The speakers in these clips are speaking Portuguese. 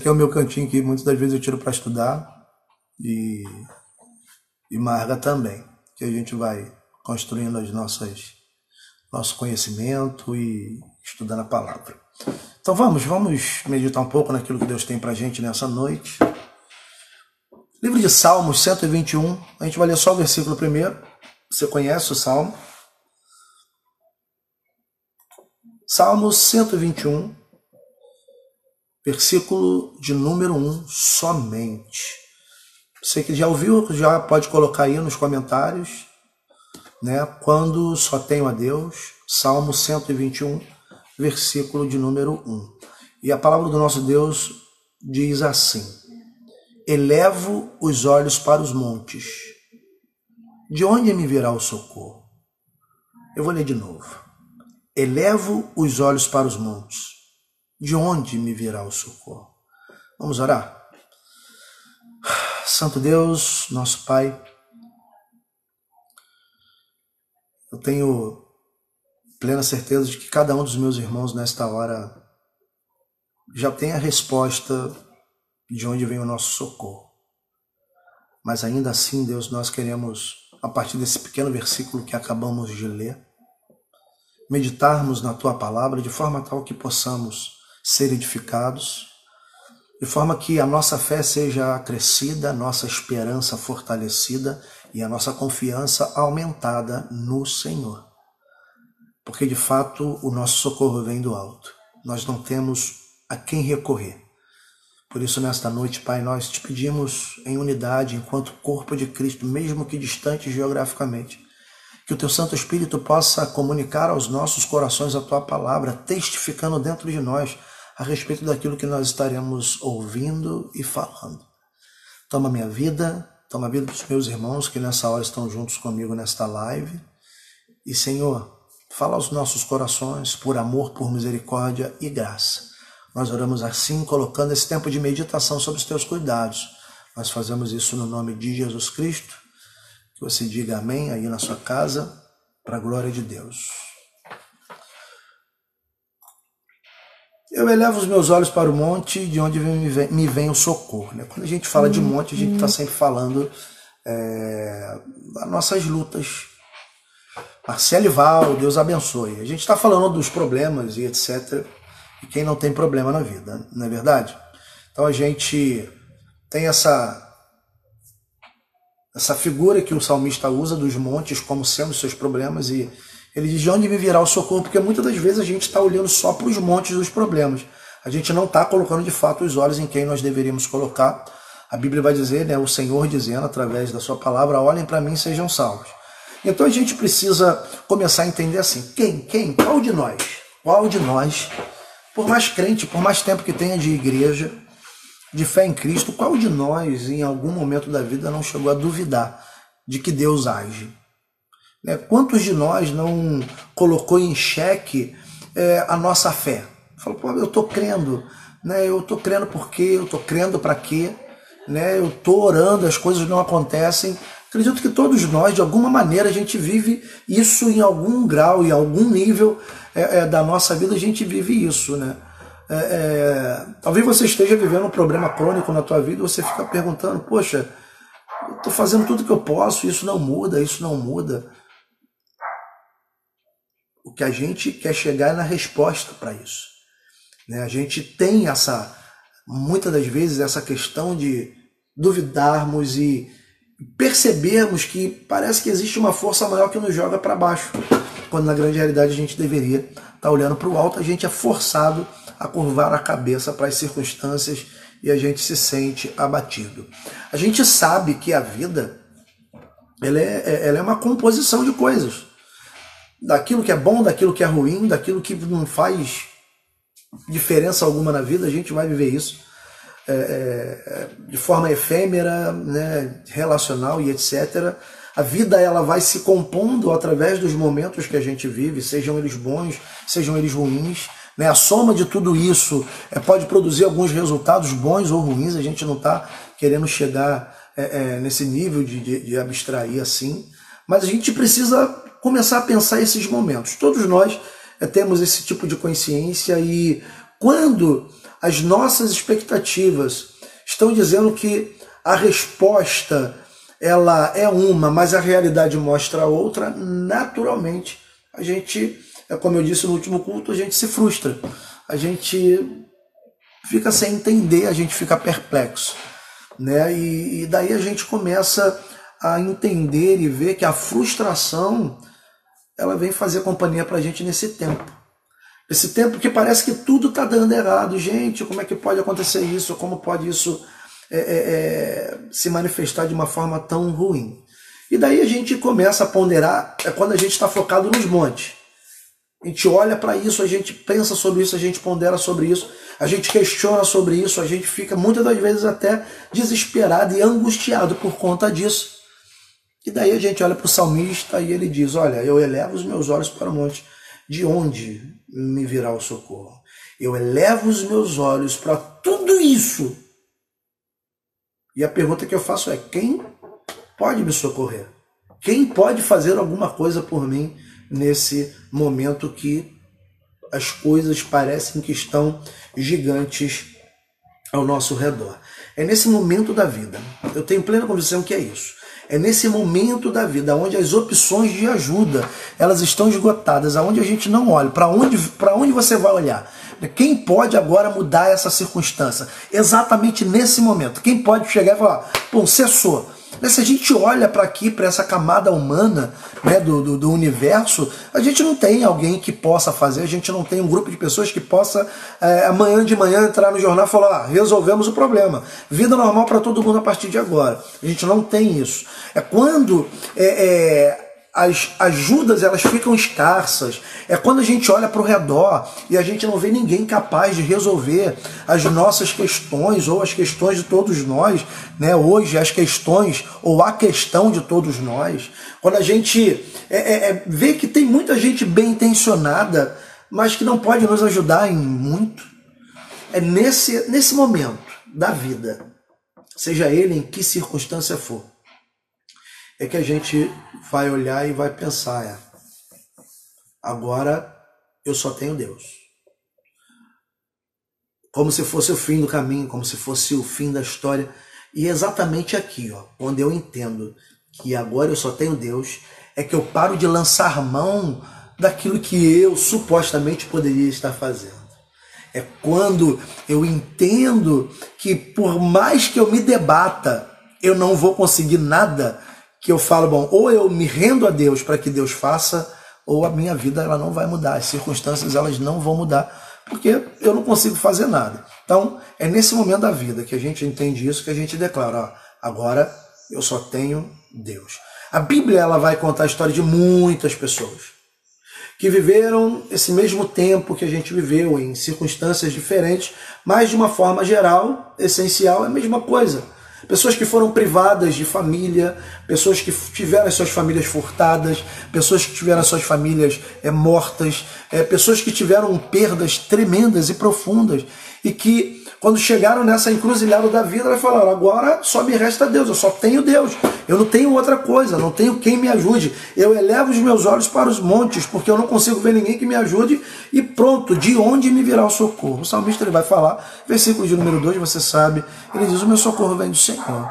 aqui é o meu cantinho que muitas das vezes eu tiro para estudar e Marga também, que a gente vai construindo nosso conhecimento e estudando a palavra. Então vamos meditar um pouco naquilo que Deus tem para a gente nessa noite. Livro de Salmos 121, a gente vai ler só o versículo primeiro. Você conhece o Salmo? Salmos 121, versículo de número 1, somente. Você que já ouviu, já pode colocar aí nos comentários, né? Quando só tenho a Deus, Salmo 121, versículo de número 1. E a palavra do nosso Deus diz assim: elevo os olhos para os montes. De onde me virá o socorro? Eu vou ler de novo. Elevo os olhos para os montes. De onde me virá o socorro? Vamos orar? Santo Deus, nosso Pai, eu tenho plena certeza de que cada um dos meus irmãos nesta hora já tem a resposta de onde vem o nosso socorro. Mas ainda assim, Deus, nós queremos, a partir desse pequeno versículo que acabamos de ler, meditarmos na Tua palavra de forma tal que possamos ser edificados, de forma que a nossa fé seja acrescida, a nossa esperança fortalecida e a nossa confiança aumentada no Senhor. Porque de fato o nosso socorro vem do alto. Nós não temos a quem recorrer. Por isso, nesta noite, Pai, nós te pedimos em unidade, enquanto corpo de Cristo, mesmo que distante geograficamente, que o Teu Santo Espírito possa comunicar aos nossos corações a Tua palavra, testificando dentro de nós a respeito daquilo que nós estaremos ouvindo e falando. Toma minha vida, toma a vida dos meus irmãos que nessa hora estão juntos comigo nesta live. E, Senhor, fala aos nossos corações por amor, por misericórdia e graça. Nós oramos assim, colocando esse tempo de meditação sobre os Teus cuidados. Nós fazemos isso no nome de Jesus Cristo. Que você diga amém aí na sua casa, para a glória de Deus. Eu elevo os meus olhos para o monte, de onde me vem o socorro. Quando a gente fala de monte, a gente está sempre falando das nossas lutas. Marcelo e Val, Deus abençoe. A gente está falando dos problemas e etc. E quem não tem problema na vida, não é verdade? Então a gente tem essa figura que o salmista usa dos montes como sendo os seus problemas, e ele diz: de onde me virá o socorro? Porque muitas das vezes a gente está olhando só para os montes dos problemas. A gente não está colocando de fato os olhos em quem nós deveríamos colocar. A Bíblia vai dizer, o Senhor dizendo através da sua palavra: olhem para mim, sejam salvos. Então a gente precisa começar a entender assim: quem? Qual de nós? Qual de nós, por mais crente, por mais tempo que tenha de igreja, de fé em Cristo, qual de nós em algum momento da vida não chegou a duvidar de que Deus age? Quantos de nós não colocou em xeque a nossa fé? Falou: pô, eu estou crendo, eu estou crendo por quê? Eu estou crendo para quê? Eu estou orando, as coisas não acontecem. Acredito que todos nós, de alguma maneira, a gente vive isso em algum grau, em algum nível da nossa vida, a gente vive isso, talvez você esteja vivendo um problema crônico na tua vida e você fica perguntando: poxa, eu estou fazendo tudo que eu posso, isso não muda, isso não muda. O que a gente quer chegar é na resposta para isso. A gente tem muitas das vezes, essa questão de duvidarmos e percebermos que parece que existe uma força maior que nos joga para baixo, quando na grande realidade a gente deveria estar olhando para o alto. A gente é forçado a curvar a cabeça para as circunstâncias e a gente se sente abatido. A gente sabe que a vida ela é uma composição de coisas. Daquilo que é bom, daquilo que é ruim, daquilo que não faz diferença alguma na vida, a gente vai viver isso de forma efêmera, relacional e etc. A vida ela vai se compondo através dos momentos que a gente vive, sejam eles bons, sejam eles ruins. A soma de tudo isso pode produzir alguns resultados bons ou ruins. A gente não está querendo chegar nesse nível de abstrair assim, mas a gente precisa começar a pensar esses momentos. Todos nós temos esse tipo de consciência, e quando as nossas expectativas estão dizendo que a resposta ela é uma, mas a realidade mostra outra, naturalmente a gente, como eu disse no último culto, a gente se frustra, a gente fica sem entender, a gente fica perplexo, né? E daí a gente começa a entender e ver que a frustração ela vem fazer companhia para a gente nesse tempo. Esse tempo que parece que tudo está dando errado. Gente, como é que pode acontecer isso? Como pode isso se manifestar de uma forma tão ruim? E daí a gente começa a ponderar, é quando a gente está focado nos montes. A gente olha para isso, a gente pensa sobre isso, a gente pondera sobre isso, a gente questiona sobre isso, a gente fica muitas das vezes até desesperado e angustiado por conta disso. E daí a gente olha para o salmista e ele diz, olha, eu elevo os meus olhos para o monte, de onde me virá o socorro? Eu elevo os meus olhos para tudo isso. E a pergunta que eu faço é, quem pode me socorrer? Quem pode fazer alguma coisa por mim nesse momento que as coisas parecem que estão gigantes ao nosso redor? É nesse momento da vida, eu tenho plena convicção que é isso. É nesse momento da vida, onde as opções de ajuda, elas estão esgotadas, onde a gente não olha. Para onde você vai olhar? Quem pode agora mudar essa circunstância? Exatamente nesse momento. Quem pode chegar e falar, bom, cessou. Se a gente olha para aqui, para essa camada humana, né, do universo, a gente não tem alguém que possa fazer, a gente não tem um grupo de pessoas que possa, amanhã de manhã, entrar no jornal e falar, resolvemos o problema. Vida normal para todo mundo a partir de agora. A gente não tem isso. É quando as ajudas elas ficam escassas, é quando a gente olha para o redor e a gente não vê ninguém capaz de resolver as nossas questões ou as questões de todos nós, né? Hoje as questões ou a questão de todos nós, quando a gente vê que tem muita gente bem intencionada, mas que não pode nos ajudar em muito, é nesse momento da vida, seja ele em que circunstância for, é que a gente vai olhar e vai pensar, agora eu só tenho Deus. Como se fosse o fim do caminho, como se fosse o fim da história. E exatamente aqui, onde eu entendo que agora eu só tenho Deus, é que eu paro de lançar mão daquilo que eu supostamente poderia estar fazendo. É quando eu entendo que por mais que eu me debata, eu não vou conseguir nada, que eu falo, bom, ou eu me rendo a Deus para que Deus faça, ou a minha vida ela não vai mudar, as circunstâncias elas não vão mudar, porque eu não consigo fazer nada. Então, é nesse momento da vida que a gente entende isso, que a gente declara, agora eu só tenho Deus. A Bíblia ela vai contar a história de muitas pessoas que viveram esse mesmo tempo que a gente viveu, em circunstâncias diferentes, mas de uma forma geral, essencial, é a mesma coisa. Pessoas que foram privadas de família, pessoas que tiveram as suas famílias furtadas, pessoas que tiveram as suas famílias mortas, pessoas que tiveram perdas tremendas e profundas e que, quando chegaram nessa encruzilhada da vida, elas falaram, agora só me resta Deus, eu só tenho Deus, eu não tenho outra coisa, não tenho quem me ajude, eu elevo os meus olhos para os montes, porque eu não consigo ver ninguém que me ajude, e pronto, de onde me virá o socorro? O salmista ele vai falar, versículo de número 2, você sabe, ele diz, o meu socorro vem do Senhor,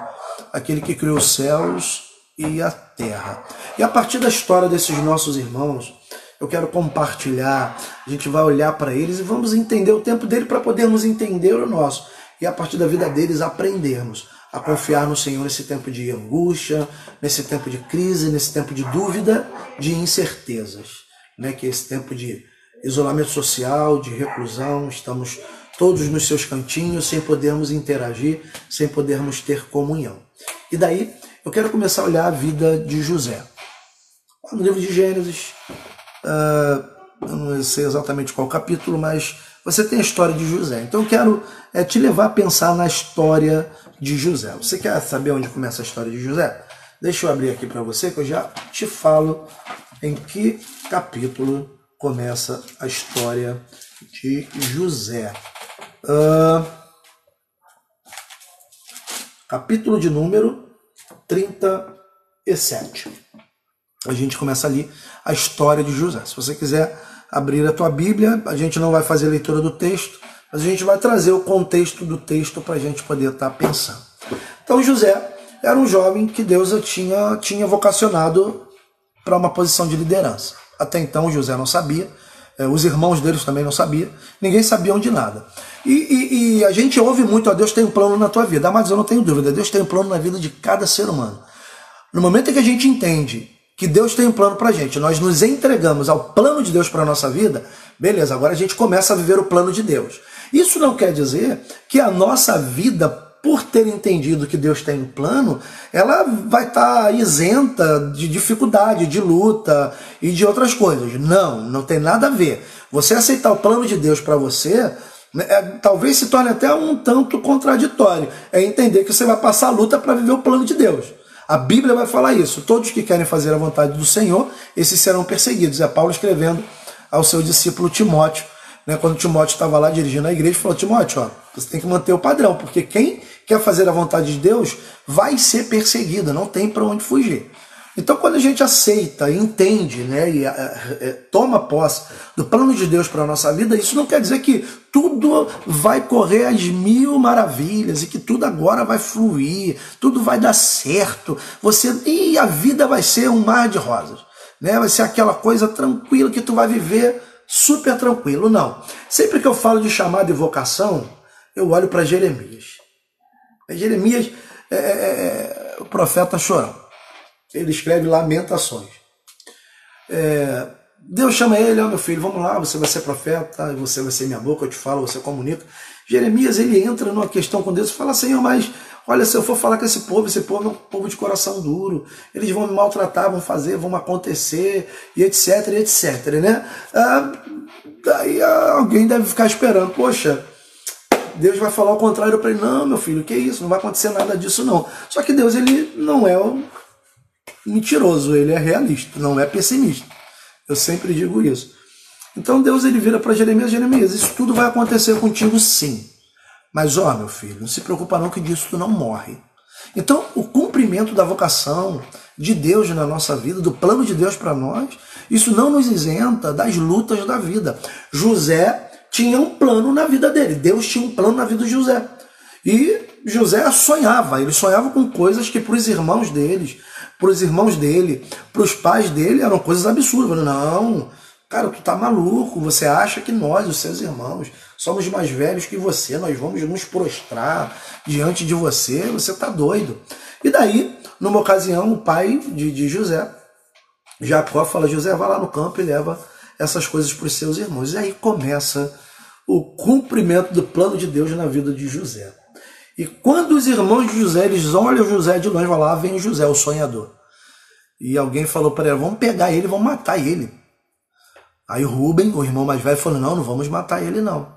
aquele que criou os céus e a terra. E a partir da história desses nossos irmãos, eu quero compartilhar, a gente vai olhar para eles e vamos entender o tempo dele para podermos entender o nosso. E a partir da vida deles aprendermos a confiar no Senhor nesse tempo de angústia, nesse tempo de crise, nesse tempo de dúvida, de incertezas, né? Que é esse tempo de isolamento social, de reclusão, estamos todos nos seus cantinhos, sem podermos interagir, sem podermos ter comunhão. E daí eu quero começar a olhar a vida de José. No livro de Gênesis, eu não sei exatamente qual capítulo, mas você tem a história de José. Então eu quero te levar a pensar na história de José. Você quer saber onde começa a história de José? Deixa eu abrir aqui para você que eu já te falo em que capítulo começa a história de José. Capítulo de número 37. A gente começa ali a história de José. Se você quiser abrir a tua Bíblia, a gente não vai fazer leitura do texto, mas a gente vai trazer o contexto do texto para a gente poder estar pensando. Então José era um jovem que Deus tinha vocacionado para uma posição de liderança. Até então José não sabia, os irmãos deles também não sabiam, ninguém sabia de nada. E a gente ouve muito, ó, Deus tem um plano na tua vida. Mas eu não tenho dúvida, Deus tem um plano na vida de cada ser humano. No momento em que a gente entende que Deus tem um plano para a gente, nós nos entregamos ao plano de Deus para a nossa vida, beleza, agora a gente começa a viver o plano de Deus. Isso não quer dizer que a nossa vida, por ter entendido que Deus tem um plano, ela vai estar isenta de dificuldade, de luta e de outras coisas. Não tem nada a ver. Você aceitar o plano de Deus para você, talvez se torne até um tanto contraditório. É entender que você vai passar a luta para viver o plano de Deus. A Bíblia vai falar isso. Todos que querem fazer a vontade do Senhor, esses serão perseguidos. É Paulo escrevendo ao seu discípulo Timóteo, né, quando Timóteo estava lá dirigindo a igreja, falou: Timóteo, ó, você tem que manter o padrão, porque quem quer fazer a vontade de Deus vai ser perseguido, não tem para onde fugir. Então, quando a gente aceita, entende, né, e toma posse do plano de Deus para a nossa vida, isso não quer dizer que tudo vai correr às mil maravilhas e que tudo agora vai fluir, tudo vai dar certo, e a vida vai ser um mar de rosas, né? Vai ser aquela coisa tranquila que tu vai viver super tranquilo. Não. Sempre que eu falo de chamado e vocação, eu olho para Jeremias. Jeremias é o profeta chorão. Ele escreve Lamentações. Deus chama ele: ó, meu filho, vamos lá, você vai ser profeta, você vai ser minha boca, eu te falo, você comunica. Jeremias, ele entra numa questão com Deus e fala: Senhor, mas olha, se eu for falar com esse povo é um povo de coração duro, eles vão me maltratar, vão acontecer, e etc, né? Daí alguém deve ficar esperando: poxa, Deus vai falar o contrário para ele. Não, meu filho, que isso, não vai acontecer nada disso não. Só que Deus, ele não é mentiroso, ele é realista, não é pessimista. Eu sempre digo isso. Então Deus, ele vira para Jeremias: Jeremias, isso tudo vai acontecer contigo sim. Mas ó, meu filho, não se preocupa não, que disso tu não morre. Então o cumprimento da vocação de Deus na nossa vida, do plano de Deus para nós, isso não nos isenta das lutas da vida. José tinha um plano na vida dele, Deus tinha um plano na vida de José. E José sonhava, ele sonhava com coisas que para os irmãos dele, para os pais dele, eram coisas absurdas. Não, cara, tu tá maluco, você acha que nós, os seus irmãos, somos mais velhos que você, nós vamos nos prostrar diante de você tá doido. E daí, numa ocasião, o pai de José, Jacó, fala: José, vai lá no campo e leva essas coisas para os seus irmãos. E aí começa o cumprimento do plano de Deus na vida de José. E quando os irmãos de José, eles olham José de longe, lá vem José, o sonhador. E alguém falou para ele: vamos pegar ele, vamos matar ele. Aí o Rúben, o irmão mais velho, falou: não vamos matar ele não.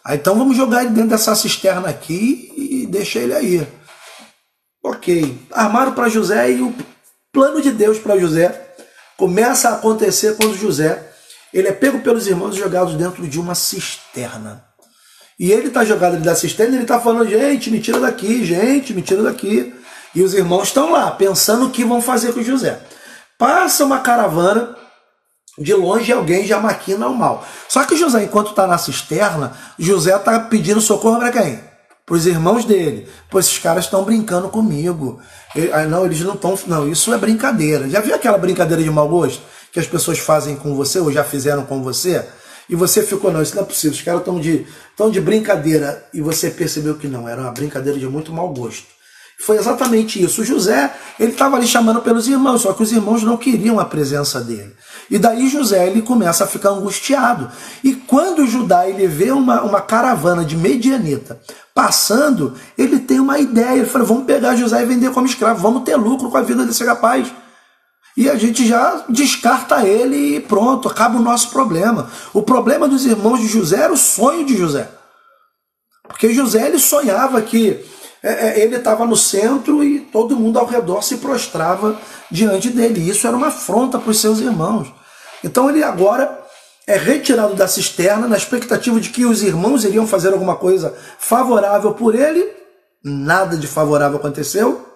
Aí então vamos jogar ele dentro dessa cisterna aqui e deixa ele aí. Ok, armaram para José, e o plano de Deus para José começa a acontecer quando José, ele é pego pelos irmãos e jogado dentro de uma cisterna. E ele está jogado dentro da cisterna e ele está falando: gente, me tira daqui, gente, me tira daqui. E os irmãos estão lá, pensando o que vão fazer com José. Passa uma caravana, de longe alguém já maquina o mal. Só que José, enquanto está na cisterna, José está pedindo socorro para quem? Para os irmãos dele. Pô, esses caras estão brincando comigo. Não, eles não estão. Não, isso é brincadeira. Já viu aquela brincadeira de mau gosto que as pessoas fazem com você, ou já fizeram com você? E você ficou: não, isso não é possível, os caras estão de brincadeira. E você percebeu que não, era uma brincadeira de muito mau gosto. Foi exatamente isso. O José, ele estava ali chamando pelos irmãos, só que os irmãos não queriam a presença dele. E daí José, ele começa a ficar angustiado. E quando Judá, ele vê uma caravana de medianita passando, ele tem uma ideia. Ele fala: vamos pegar José e vender como escravo, vamos ter lucro com a vida desse rapaz. E a gente já descarta ele e pronto, acaba o nosso problema. O problema dos irmãos de José era o sonho de José. Porque José, ele sonhava que ele estava no centro e todo mundo ao redor se prostrava diante dele. Isso era uma afronta para os seus irmãos. Então ele agora é retirado da cisterna na expectativa de que os irmãos iriam fazer alguma coisa favorável por ele. Nada de favorável aconteceu.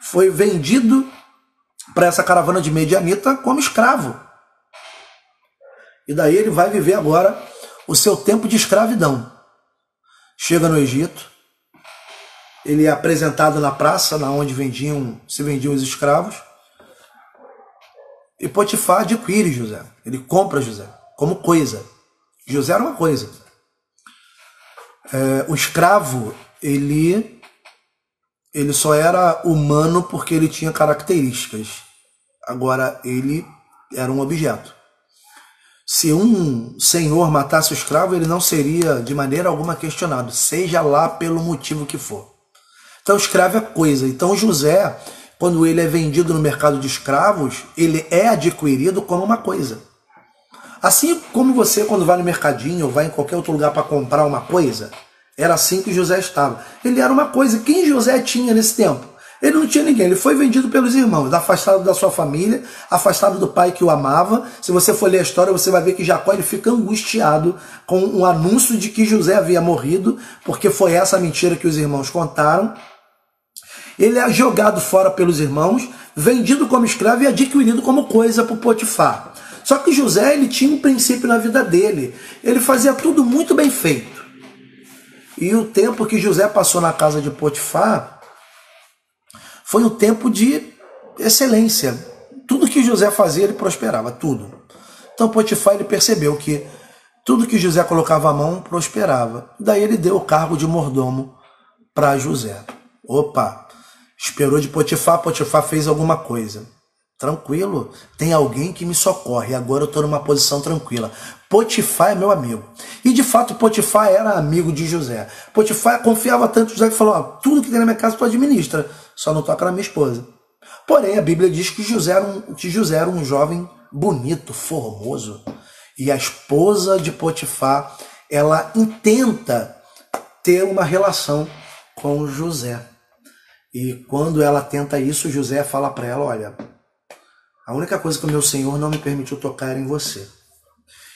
Foi vendido para essa caravana de medianita como escravo. E daí ele vai viver agora o seu tempo de escravidão. chega no Egito, ele é apresentado na praça, na onde se vendiam os escravos, e Potifar adquire José, ele compra José como coisa. José era uma coisa. O escravo, ele só era humano porque ele tinha características. Agora, ele era um objeto. Se um senhor matasse o escravo, ele não seria de maneira alguma questionado, seja lá pelo motivo que for. Então, o escravo é coisa. Então, José, quando ele é vendido no mercado de escravos, ele é adquirido como uma coisa. Assim como você, quando vai no mercadinho ou vai em qualquer outro lugar para comprar uma coisa, era assim que José estava. Ele era uma coisa. Quem José tinha nesse tempo? Ele não tinha ninguém. Ele foi vendido pelos irmãos, afastado da sua família, afastado do pai que o amava. Se você for ler a história, você vai ver que Jacó ele fica angustiado com o anúncio de que José havia morrido, porque foi essa mentira que os irmãos contaram. Ele é jogado fora pelos irmãos, vendido como escravo e adquirido como coisa por Potifar. Só que José ele tinha um princípio na vida dele. Ele fazia tudo muito bem feito. E o tempo que José passou na casa de Potifar foi um tempo de excelência. Tudo que José fazia, ele prosperava, tudo. Então Potifar ele percebeu que tudo que José colocava a mão prosperava. Daí ele deu o cargo de mordomo para José. Opa, esperou de Potifar, Potifar fez alguma coisa. Tranquilo, tem alguém que me socorre, agora eu estou numa posição tranquila. Potifar é meu amigo. E de fato Potifar era amigo de José. Potifar confiava tanto em José que falou, tudo que tem na minha casa tu administra, só não toca na minha esposa. Porém a Bíblia diz que José era um jovem bonito, formoso. E a esposa de Potifar, ela intenta ter uma relação com José. E quando ela tenta isso, José fala para ela, olha, a única coisa que o meu Senhor não me permitiu tocar era em você.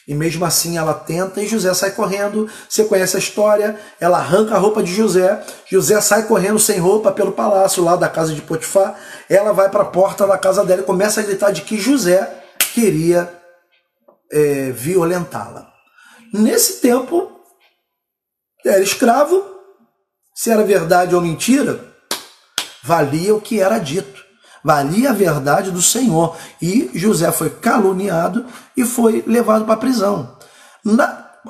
E mesmo assim ela tenta e José sai correndo. Você conhece a história, ela arranca a roupa de José. José sai correndo sem roupa pelo palácio lá da casa de Potifar. Ela vai para a porta da casa dela e começa a gritar de que José queria violentá-la. Nesse tempo, era escravo. Se era verdade ou mentira, valia o que era dito. Valia a verdade do Senhor. E José foi caluniado e foi levado para a prisão.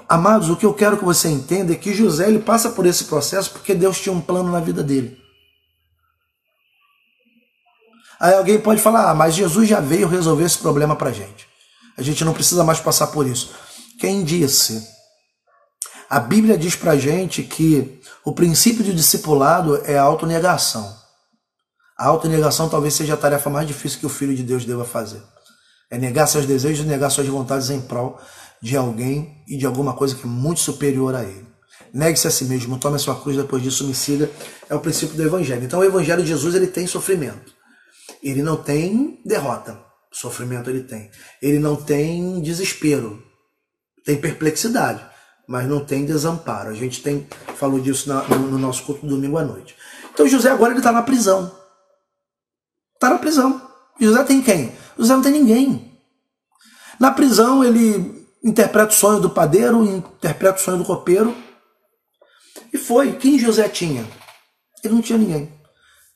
Amados, o que eu quero que você entenda é que José ele passa por esse processo porque Deus tinha um plano na vida dele. Aí alguém pode falar, mas Jesus já veio resolver esse problema para a gente não precisa mais passar por isso. Quem disse? A Bíblia diz para a gente que o princípio de discipulado é a autonegação. A autonegação talvez seja a tarefa mais difícil que o Filho de Deus deva fazer. É negar seus desejos e negar suas vontades em prol de alguém e de alguma coisa que é muito superior a ele. Negue-se a si mesmo, tome a sua cruz, depois disso me siga. É o princípio do Evangelho. Então o Evangelho de Jesus ele tem sofrimento. Ele não tem derrota. Sofrimento ele tem. Ele não tem desespero. Tem perplexidade, mas não tem desamparo. A gente falou disso no nosso culto domingo à noite. Então José agora ele está na prisão. Está na prisão. José tem quem? José não tem ninguém. Na prisão ele interpreta o sonho do padeiro, interpreta o sonho do copeiro. E foi. Quem José tinha? Ele não tinha ninguém.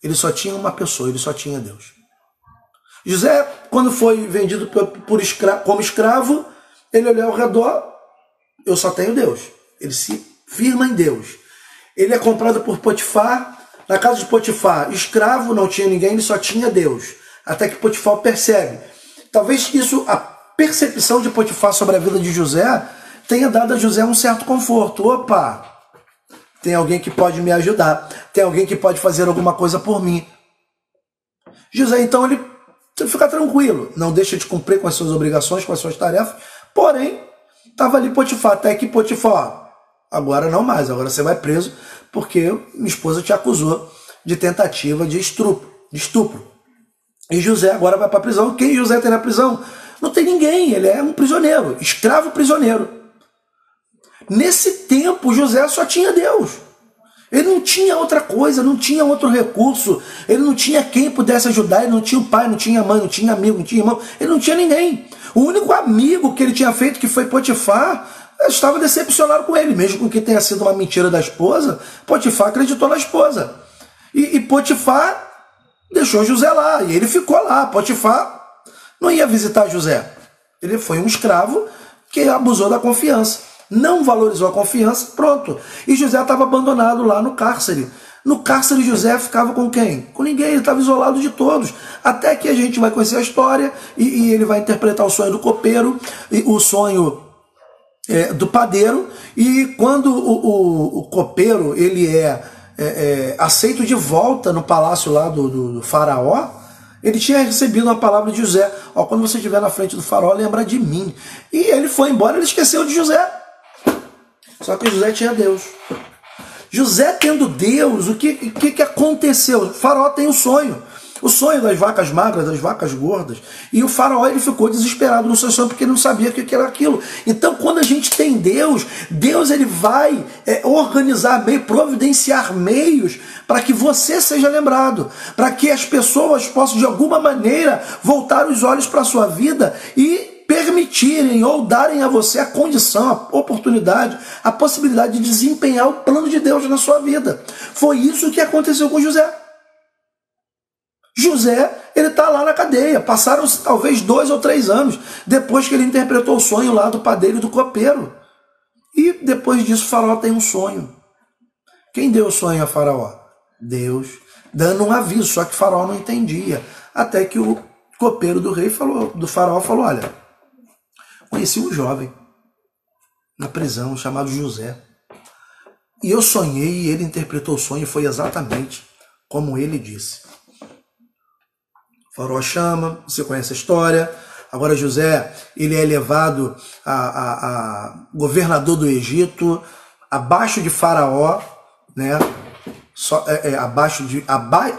Ele só tinha uma pessoa, ele só tinha Deus. José, quando foi vendido como escravo, ele olhou ao redor, eu só tenho Deus. Ele se firma em Deus. Ele é comprado por Potifar. Na casa de Potifar, escravo, não tinha ninguém, ele só tinha Deus. Até que Potifar percebe. Talvez a percepção de Potifar sobre a vida de José tenha dado a José um certo conforto. Opa, tem alguém que pode me ajudar. Tem alguém que pode fazer alguma coisa por mim. José, então, ele fica tranquilo. Não deixa de cumprir com as suas obrigações, com as suas tarefas. Porém, estava ali Potifar. Até que Potifar, agora não mais, agora você vai preso, porque minha esposa te acusou de tentativa de estupro. E José agora vai para a prisão. Quem José tem na prisão? Não tem ninguém, ele é um prisioneiro, escravo prisioneiro. Nesse tempo, José só tinha Deus. Ele não tinha outra coisa, não tinha outro recurso. Ele não tinha quem pudesse ajudar, ele não tinha o pai, não tinha mãe, não tinha amigo, não tinha irmão. Ele não tinha ninguém. O único amigo que ele tinha feito, que foi Potifar, estava decepcionado com ele, mesmo com que tenha sido uma mentira da esposa. Potifar acreditou na esposa. E Potifar deixou José lá, e ele ficou lá. Potifar não ia visitar José. Ele foi um escravo que abusou da confiança, não valorizou a confiança, pronto. E José estava abandonado lá no cárcere. No cárcere, José ficava com quem? Com ninguém, ele estava isolado de todos. Até que a gente vai conhecer a história e ele vai interpretar o sonho do copeiro, e o sonho do padeiro. E quando o copeiro ele aceito de volta no palácio lá do faraó, ele tinha recebido uma palavra de José: ó, quando você estiver na frente do faraó, lembra de mim. E ele foi embora, ele esqueceu de José. Só que José tinha Deus. José tendo Deus, o que aconteceu? O faraó tem um sonho. O sonho das vacas magras, das vacas gordas. E o faraó ele ficou desesperado no seu sonho porque ele não sabia o que era aquilo. Então, quando a gente tem Deus, Deus ele vai organizar meios, providenciar meios para que você seja lembrado, para que as pessoas possam de alguma maneira voltar os olhos para a sua vida e permitirem ou darem a você a condição, a oportunidade, a possibilidade de desempenhar o plano de Deus na sua vida. Foi isso que aconteceu com José. José, ele está lá na cadeia. Passaram talvez 2 ou 3 anos depois que ele interpretou o sonho lá do padeiro e do copeiro. E depois disso, Faraó tem um sonho. Quem deu o sonho a Faraó? Deus, dando um aviso, só que Faraó não entendia. Até que o copeiro do rei do Faraó falou: olha, conheci um jovem na prisão chamado José. E eu sonhei e ele interpretou o sonho e foi exatamente como ele disse. O faraó chama, você conhece a história. Agora José, ele é elevado a governador do Egito, abaixo de Faraó, né?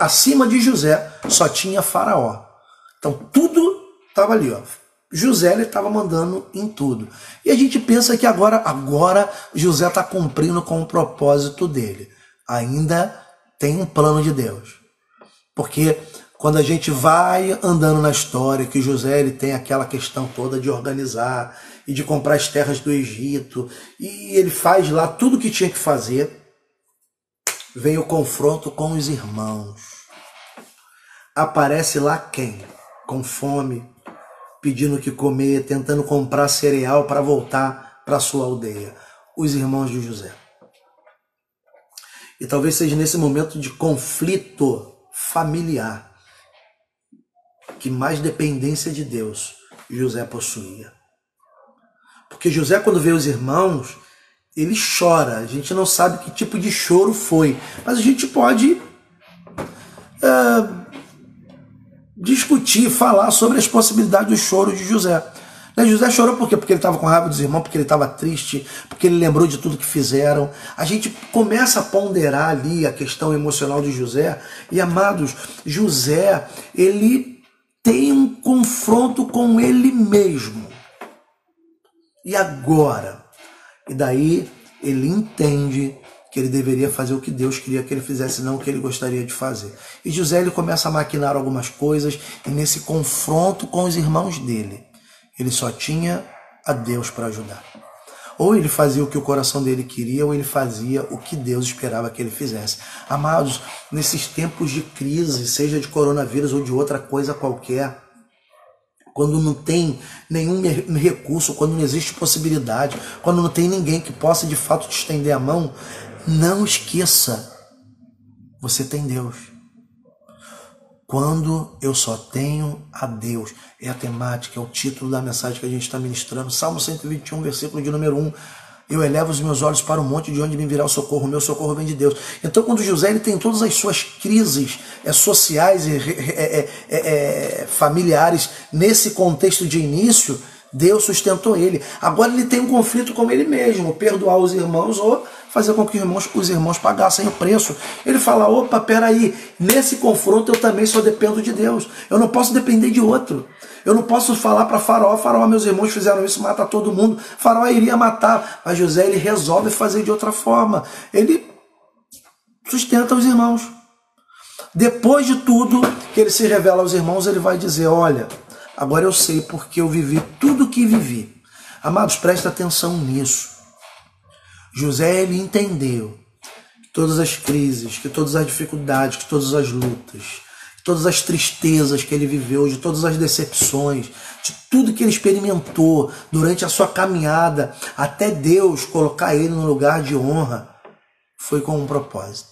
Acima de José só tinha Faraó. Então tudo estava ali, ó. José ele estava mandando em tudo. E a gente pensa que agora José está cumprindo com o propósito dele. Ainda tem um plano de Deus. Porque quando a gente vai andando na história, que José ele tem aquela questão toda de organizar e de comprar as terras do Egito, e ele faz lá tudo o que tinha que fazer, vem o confronto com os irmãos. Aparece lá quem? Com fome, pedindo o que comer, tentando comprar cereal para voltar para sua aldeia. Os irmãos de José. E talvez seja nesse momento de conflito familiar que mais dependência de Deus José possuía. Porque José, quando vê os irmãos, ele chora. A gente não sabe que tipo de choro foi, mas a gente pode discutir, falar sobre as possibilidades do choro de José. José chorou por quê? Porque ele estava com raiva dos irmãos, porque ele estava triste, porque ele lembrou de tudo que fizeram. A gente começa a ponderar ali a questão emocional de José. E, amados, José, ele tem um confronto com ele mesmo. E agora? E daí ele entende que ele deveria fazer o que Deus queria que ele fizesse, não o que ele gostaria de fazer. E José ele começa a maquinar algumas coisas, e nesse confronto com os irmãos dele, ele só tinha a Deus para ajudar. Ou ele fazia o que o coração dele queria, ou ele fazia o que Deus esperava que ele fizesse. Amados, nesses tempos de crise, seja de coronavírus ou de outra coisa qualquer, quando não tem nenhum recurso, quando não existe possibilidade, quando não tem ninguém que possa de fato te estender a mão, não esqueça, você tem Deus. Quando eu só tenho a Deus, é a temática, é o título da mensagem que a gente está ministrando. Salmo 121, versículo de número 1. Eu elevo os meus olhos para o monte de onde me virá o socorro. O meu socorro vem de Deus. Então, quando José ele tem todas as suas crises sociais e familiares nesse contexto de início, Deus sustentou ele. Agora ele tem um conflito com ele mesmo, perdoar os irmãos ou fazer com que os irmãos pagassem o preço. Ele fala: opa, peraí, nesse confronto eu também só dependo de Deus. Eu não posso depender de outro. Eu não posso falar para Faraó: Faraó, meus irmãos fizeram isso, mata todo mundo. Faraó iria matar, mas José ele resolve fazer de outra forma. Ele sustenta os irmãos. Depois de tudo que ele se revela aos irmãos, ele vai dizer: olha, agora eu sei porque eu vivi tudo o que vivi. Amados, presta atenção nisso. José, ele entendeu que todas as crises, que todas as dificuldades, que todas as lutas, que todas as tristezas que ele viveu, de todas as decepções, de tudo que ele experimentou durante a sua caminhada até Deus colocar ele no lugar de honra, foi com um propósito,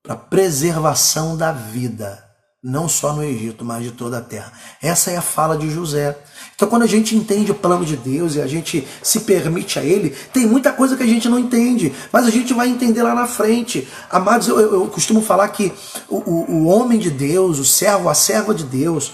para preservação da vida, não só no Egito, mas de toda a terra. Essa é a fala de José. Então, quando a gente entende o plano de Deus e a gente se permite a Ele, tem muita coisa que a gente não entende, mas a gente vai entender lá na frente. Amados, eu costumo falar que o homem de Deus, o servo, a serva de Deus,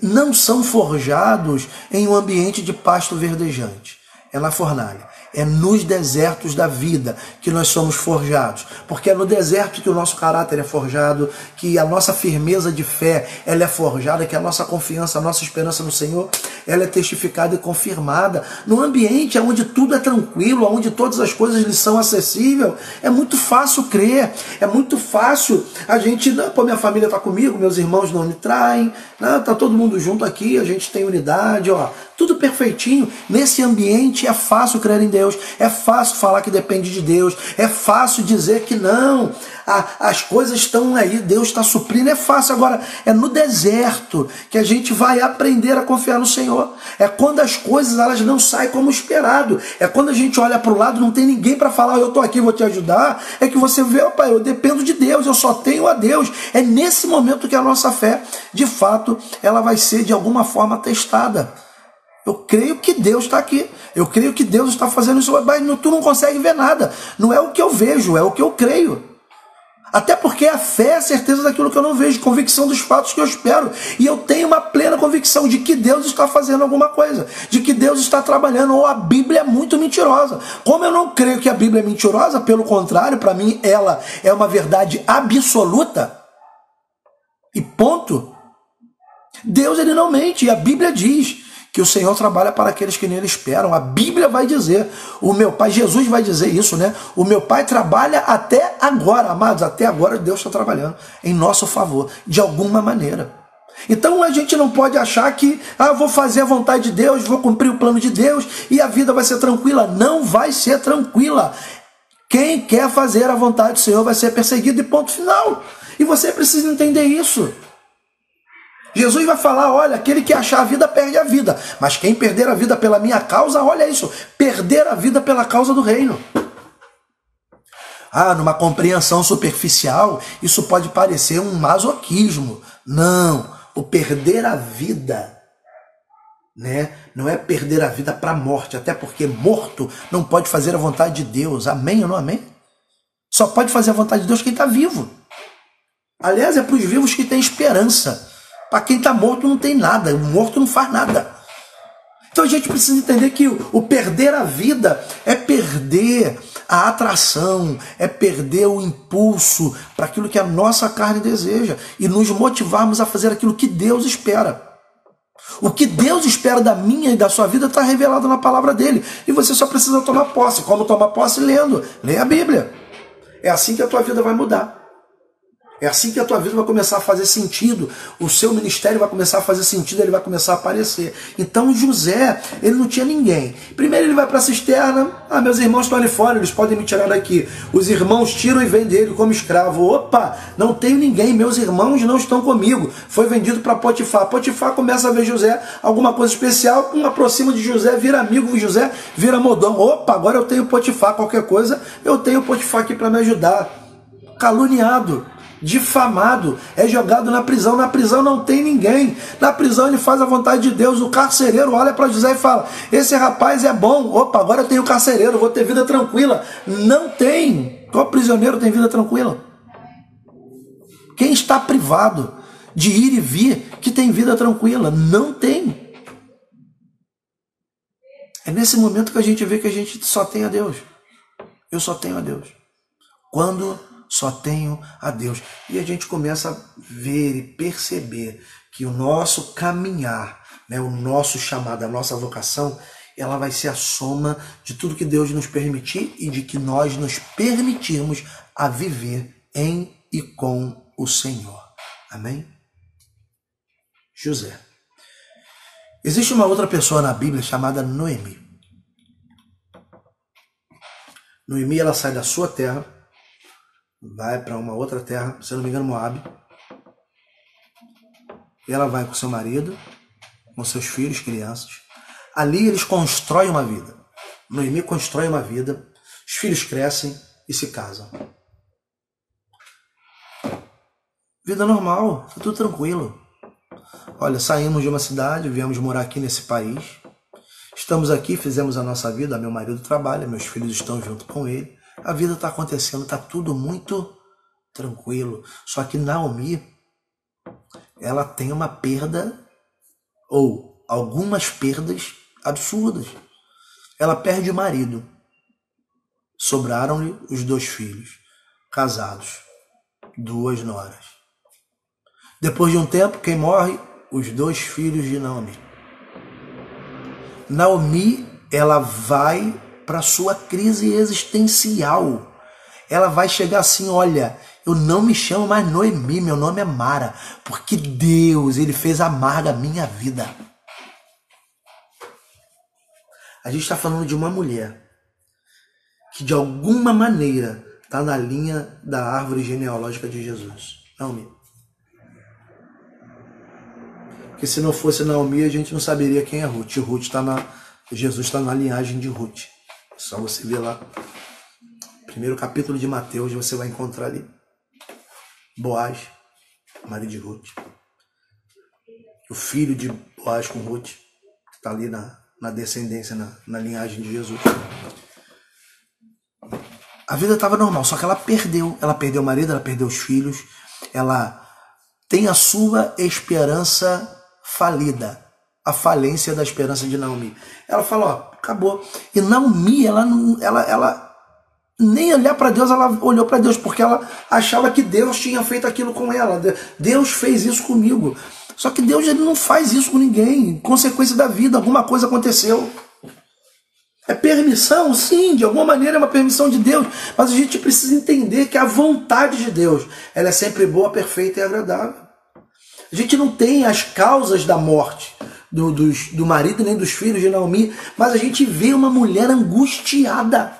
não são forjados em um ambiente de pasto verdejante. É na fornalha. É nos desertos da vida que nós somos forjados. Porque é no deserto que o nosso caráter é forjado, que a nossa firmeza de fé ela é forjada, que a nossa confiança, a nossa esperança no Senhor, ela é testificada e confirmada. No ambiente onde tudo é tranquilo, onde todas as coisas lhes são acessíveis, é muito fácil crer, é muito fácil a gente, pô, minha família está comigo, meus irmãos não me traem, está todo mundo junto aqui, a gente tem unidade, ó, tudo perfeitinho. Nesse ambiente é fácil crer em Deus, é fácil falar que depende de Deus, é fácil dizer que não, as coisas estão aí, Deus está suprindo, é fácil. Agora, é no deserto que a gente vai aprender a confiar no Senhor. É quando as coisas elas não saem como esperado, é quando a gente olha para o lado, não tem ninguém para falar, eu estou aqui, vou te ajudar, é que você vê, opa, eu dependo de Deus, eu só tenho a Deus. É nesse momento que a nossa fé, de fato, ela vai ser de alguma forma testada. Eu creio que Deus está aqui. Eu creio que Deus está fazendo isso. Mas tu não consegue ver nada. Não é o que eu vejo, é o que eu creio. Até porque a fé é a certeza daquilo que eu não vejo, convicção dos fatos que eu espero. E eu tenho uma plena convicção de que Deus está fazendo alguma coisa, de que Deus está trabalhando, ou a Bíblia é muito mentirosa. Como eu não creio que a Bíblia é mentirosa, pelo contrário, para mim ela é uma verdade absoluta. E ponto. Deus ele não mente, e a Bíblia diz que o Senhor trabalha para aqueles que nele esperam. A Bíblia vai dizer, o meu Pai, Jesus vai dizer isso, né? O meu Pai trabalha até agora, amados, até agora Deus está trabalhando em nosso favor, de alguma maneira. Então a gente não pode achar que, eu vou fazer a vontade de Deus, vou cumprir o plano de Deus e a vida vai ser tranquila. Não vai ser tranquila. Quem quer fazer a vontade do Senhor vai ser perseguido, e ponto final. E você precisa entender isso. Jesus vai falar, olha, aquele que achar a vida perde a vida, mas quem perder a vida pela minha causa, olha isso, perder a vida pela causa do reino. Numa compreensão superficial, isso pode parecer um masoquismo. Não, o perder a vida, né, não é perder a vida para a morte, até porque morto não pode fazer a vontade de Deus, amém ou não amém? Só pode fazer a vontade de Deus quem está vivo. Aliás, é para os vivos que tem esperança. Para quem está morto não tem nada, o morto não faz nada. Então a gente precisa entender que o perder a vida é perder a atração, é perder o impulso para aquilo que a nossa carne deseja e nos motivarmos a fazer aquilo que Deus espera. O que Deus espera da minha e da sua vida está revelado na palavra dele. E você só precisa tomar posse. Como tomar posse? Lendo. Leia a Bíblia. É assim que a tua vida vai mudar. É assim que a tua vida vai começar a fazer sentido, o seu ministério vai começar a fazer sentido, ele vai começar a aparecer. Então José, ele não tinha ninguém. Primeiro ele vai para a cisterna, meus irmãos estão ali fora, eles podem me tirar daqui. Os irmãos tiram e vendem ele como escravo. Opa, não tenho ninguém, meus irmãos não estão comigo. Foi vendido para Potifar. Potifar começa a ver José, alguma coisa especial, aproxima de José, vira amigo de José, vira modão. Opa, agora eu tenho Potifar, qualquer coisa, eu tenho Potifar aqui para me ajudar. Caluniado, difamado, é jogado na prisão não tem ninguém, na prisão ele faz a vontade de Deus, o carcereiro olha para José e fala, esse rapaz é bom, opa, agora eu tenho carcereiro, vou ter vida tranquila. Não tem. Qual prisioneiro tem vida tranquila? Quem está privado de ir e vir que tem vida tranquila? Não tem. É nesse momento que a gente vê que a gente só tem a Deus. Eu só tenho a Deus. Quando só tenho a Deus. E a gente começa a ver e perceber que o nosso caminhar, né, o nosso chamado, a nossa vocação, ela vai ser a soma de tudo que Deus nos permitir e de que nós nos permitirmos a viver em e com o Senhor. Amém? José. Existe uma outra pessoa na Bíblia chamada Noemi. Noemi, ela sai da sua terra, vai para uma outra terra, se eu não me engano, Moabe. E ela vai com seu marido, com seus filhos, crianças. Ali eles constroem uma vida. Noemi constrói uma vida, os filhos crescem e se casam. Vida normal, tá tudo tranquilo. Olha, saímos de uma cidade, viemos morar aqui nesse país. Estamos aqui, fizemos a nossa vida, meu marido trabalha, meus filhos estão junto com ele. A vida está acontecendo, está tudo muito tranquilo. Só que Naomi, ela tem uma perda, ou algumas perdas absurdas. Ela perde o marido. Sobraram-lhe os 2 filhos, casados, 2 noras. Depois de um tempo, quem morre? Os 2 filhos de Naomi. Naomi, ela vai para sua crise existencial. Ela vai chegar assim, olha, eu não me chamo mais Noemi, meu nome é Mara, porque Deus, Ele fez amarga a minha vida. A gente está falando de uma mulher que de alguma maneira está na linha da árvore genealógica de Jesus. Naomi. Porque se não fosse Naomi, a gente não saberia quem é Ruth. Jesus está na linhagem de Ruth. É só você ver lá. Primeiro capítulo de Mateus, você vai encontrar ali Boaz, marido de Ruth. O filho de Boaz com Ruth, que está ali na descendência, na linhagem de Jesus. A vida estava normal, só que ela perdeu. Ela perdeu o marido, ela perdeu os filhos. Ela tem a sua esperança falida. A falência da esperança de Naomi. Ela fala, ó, acabou. E Naomi, ela nem olhar para Deus, ela olhou para Deus, porque ela achava que Deus tinha feito aquilo com ela. Deus fez isso comigo. Só que Deus, ele não faz isso com ninguém. Consequência da vida, alguma coisa aconteceu. É permissão? Sim, de alguma maneira é uma permissão de Deus. Mas a gente precisa entender que a vontade de Deus, ela é sempre boa, perfeita e agradável. A gente não tem as causas da morte do marido nem dos filhos de Naomi, mas a gente vê uma mulher angustiada.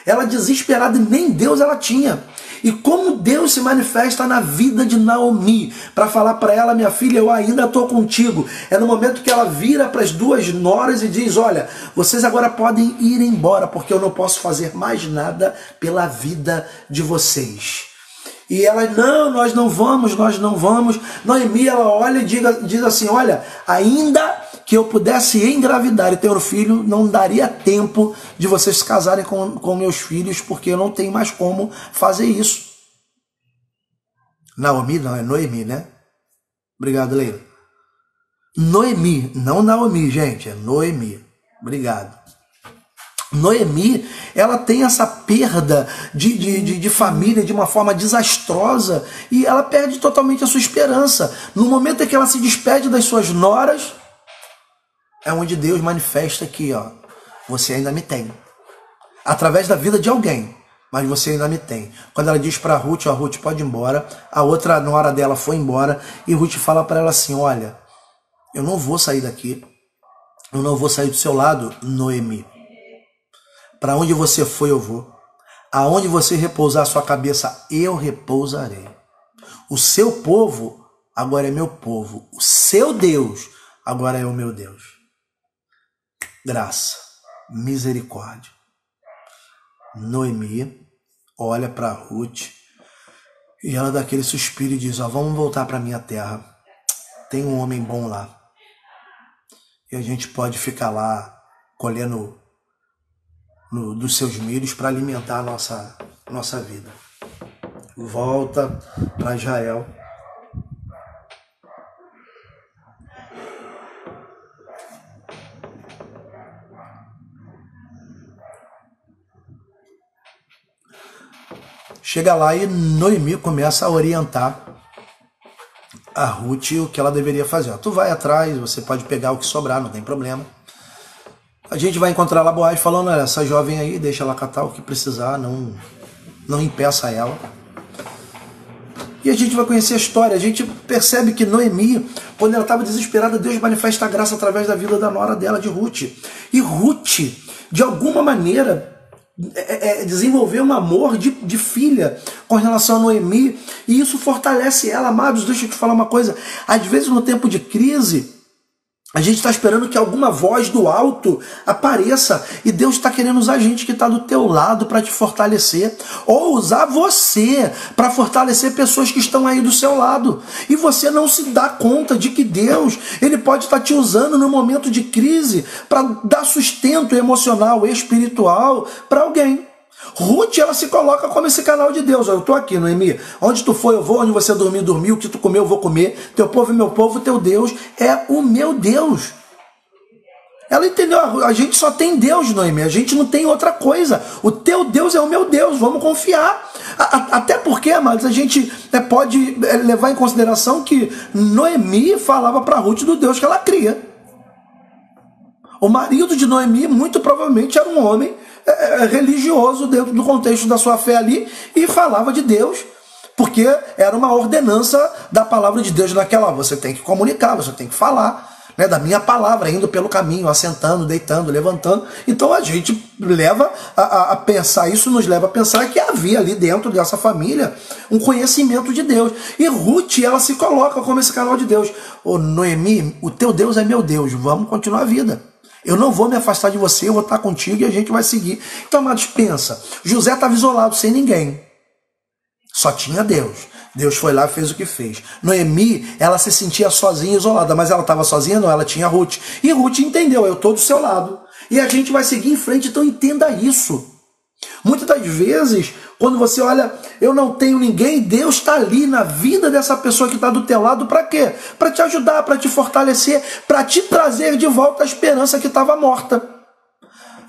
Ela desesperada e nem Deus ela tinha. E como Deus se manifesta na vida de Naomi para falar para ela, minha filha, eu ainda estou contigo. É no momento que ela vira para as 2 noras e diz, olha, vocês agora podem ir embora, porque eu não posso fazer mais nada pela vida de vocês. E ela, não, nós não vamos. Noemi, ela olha e diz assim, olha, ainda que eu pudesse engravidar e ter um filho, não daria tempo de vocês se casarem com meus filhos, porque eu não tenho mais como fazer isso. Naomi, não, é Noemi, né? Obrigado, Leila. Noemi, não Naomi, gente, é Noemi. Obrigado. Noemi, ela tem essa perda de família de uma forma desastrosa e ela perde totalmente a sua esperança. No momento em que ela se despede das suas noras, é onde Deus manifesta que, ó, você ainda me tem. Através da vida de alguém, mas você ainda me tem. Quando ela diz para Ruth, ó, Ruth, pode ir embora, a outra nora dela foi embora e Ruth fala para ela assim, olha, eu não vou sair daqui, eu não vou sair do seu lado, Noemi. Para onde você foi, eu vou. Aonde você repousar a sua cabeça, eu repousarei. O seu povo agora é meu povo. O seu Deus agora é o meu Deus. Graça, misericórdia. Noemi olha para Ruth e ela dá aquele suspiro e diz, ó, vamos voltar para minha terra. Tem um homem bom lá. E a gente pode ficar lá colhendo dos seus milhos para alimentar a nossa vida. Volta para Israel. Chega lá e Noemi começa a orientar a Ruth o que ela deveria fazer. Ó, tu vai atrás, você pode pegar o que sobrar, não tem problema. A gente vai encontrar lá Boaz falando, olha, essa jovem aí, deixa ela catar o que precisar, não impeça ela. E a gente vai conhecer a história. A gente percebe que Noemi, quando ela estava desesperada, Deus manifesta a graça através da vida da nora dela, de Ruth. E Ruth, de alguma maneira, desenvolver um amor de filha com relação a Noemi, e isso fortalece ela. Amados, deixa eu te falar uma coisa, às vezes no tempo de crise, a gente está esperando que alguma voz do alto apareça, e Deus está querendo usar a gente que está do teu lado para te fortalecer, ou usar você para fortalecer pessoas que estão aí do seu lado, e você não se dá conta de que Deus, Ele pode estar te usando no momento de crise para dar sustento emocional, espiritual para alguém. Ruth, ela se coloca como esse canal de Deus. Eu estou aqui, Noemi. Onde tu for, eu vou. Onde você dormir, dormir. O que tu comer, eu vou comer. Teu povo é meu povo. Teu Deus é o meu Deus. Ela entendeu. A gente só tem Deus, Noemi. A gente não tem outra coisa. O teu Deus é o meu Deus. Vamos confiar. Até porque, amados, a gente pode levar em consideração que Noemi falava para Ruth do Deus que ela cria. O marido de Noemi, muito provavelmente, era um homem religioso dentro do contexto da sua fé ali, e falava de Deus, porque era uma ordenança da palavra de Deus naquela. Você tem que comunicar, você tem que falar, né, da minha palavra, indo pelo caminho, assentando, deitando, levantando. Então a gente leva a pensar, isso nos leva a pensar que havia ali dentro dessa família um conhecimento de Deus. E Ruth, ela se coloca como esse canal de Deus. Ô Noemi, o teu Deus é meu Deus, vamos continuar a vida. Eu não vou me afastar de você, eu vou estar contigo e a gente vai seguir. Então, amados, pensa, José estava isolado, sem ninguém. Só tinha Deus. Deus foi lá e fez o que fez. Noemi, ela se sentia sozinha, isolada, mas ela estava sozinha? Não, ela tinha Ruth. E Ruth entendeu, eu estou do seu lado. E a gente vai seguir em frente, então entenda isso. Muitas das vezes, quando você olha, eu não tenho ninguém, Deus está ali na vida dessa pessoa que está do teu lado, para quê? Para te ajudar, para te fortalecer, para te trazer de volta a esperança que estava morta.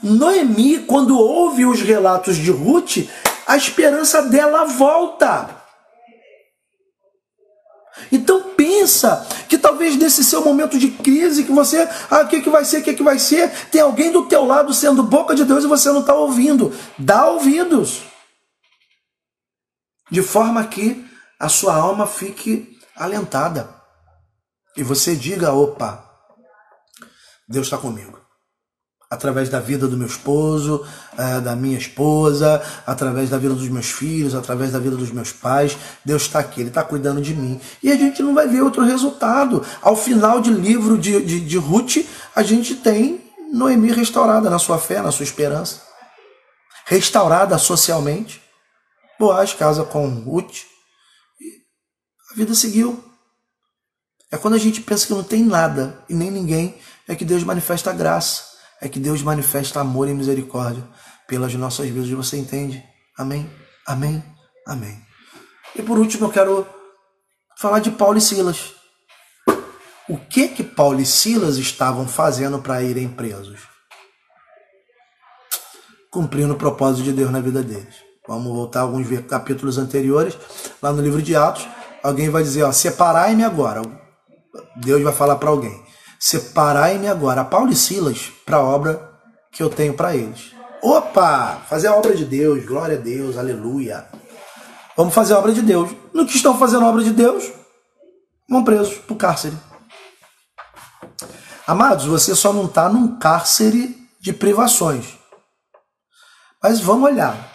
Noemi, quando ouve os relatos de Ruth, a esperança dela volta. Então pensa que talvez nesse seu momento de crise, que você, o que vai ser, o que vai ser, tem alguém do teu lado sendo boca de Deus e você não está ouvindo. Dá ouvidos, de forma que a sua alma fique alentada e você diga, opa, Deus está comigo. Através da vida do meu esposo, da minha esposa, através da vida dos meus filhos, através da vida dos meus pais, Deus está aqui, Ele está cuidando de mim. E a gente não vai ver outro resultado. Ao final do livro de Ruth, a gente tem Noemi restaurada na sua fé, na sua esperança, restaurada socialmente. Boaz casa com Ruth e a vida seguiu. É quando a gente pensa que não tem nada e nem ninguém, é que Deus manifesta a graça. É que Deus manifesta amor e misericórdia pelas nossas vidas. Você entende? Amém? Amém? Amém. E por último eu quero falar de Paulo e Silas. O que Paulo e Silas estavam fazendo para irem presos? Cumprindo o propósito de Deus na vida deles. Vamos voltar a alguns capítulos anteriores. Lá no livro de Atos, alguém vai dizer, separai-me agora. Deus vai falar para alguém. Separai-me agora, Paulo e Silas, para a obra que eu tenho para eles. Opa! Fazer a obra de Deus, glória a Deus, aleluia. Vamos fazer a obra de Deus. No que estão fazendo a obra de Deus, vão presos para o cárcere. Amados, você só não está num cárcere de privações. Mas vamos olhar.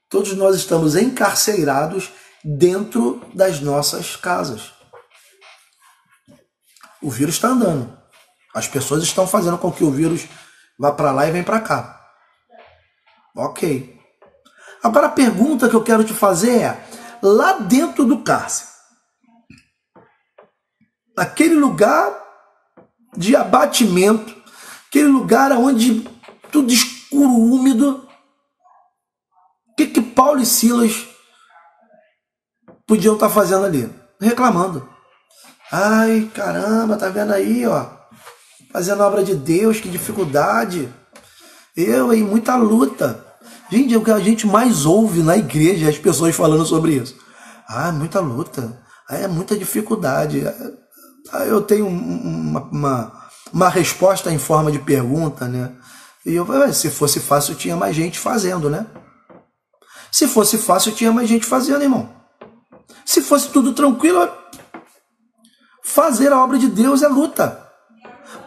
Todos nós estamos encarcerados dentro das nossas casas. O vírus está andando. As pessoas estão fazendo com que o vírus vá para lá e venha para cá. Ok. Agora a pergunta que eu quero te fazer é, lá dentro do cárcere, aquele lugar de abatimento, aquele lugar onde tudo escuro, úmido, o que Paulo e Silas podiam estar fazendo ali? Reclamando. Ai, caramba, tá vendo aí, ó, fazendo a obra de Deus, que dificuldade. Eu, aí, muita luta. Gente, é o que a gente mais ouve na igreja, as pessoas falando sobre isso. Ah, muita luta. Ah, é muita dificuldade. Eu tenho uma resposta em forma de pergunta, né? E eu, se fosse fácil, tinha mais gente fazendo, né? Se fosse fácil, tinha mais gente fazendo, irmão. Se fosse tudo tranquilo, fazer a obra de Deus é luta.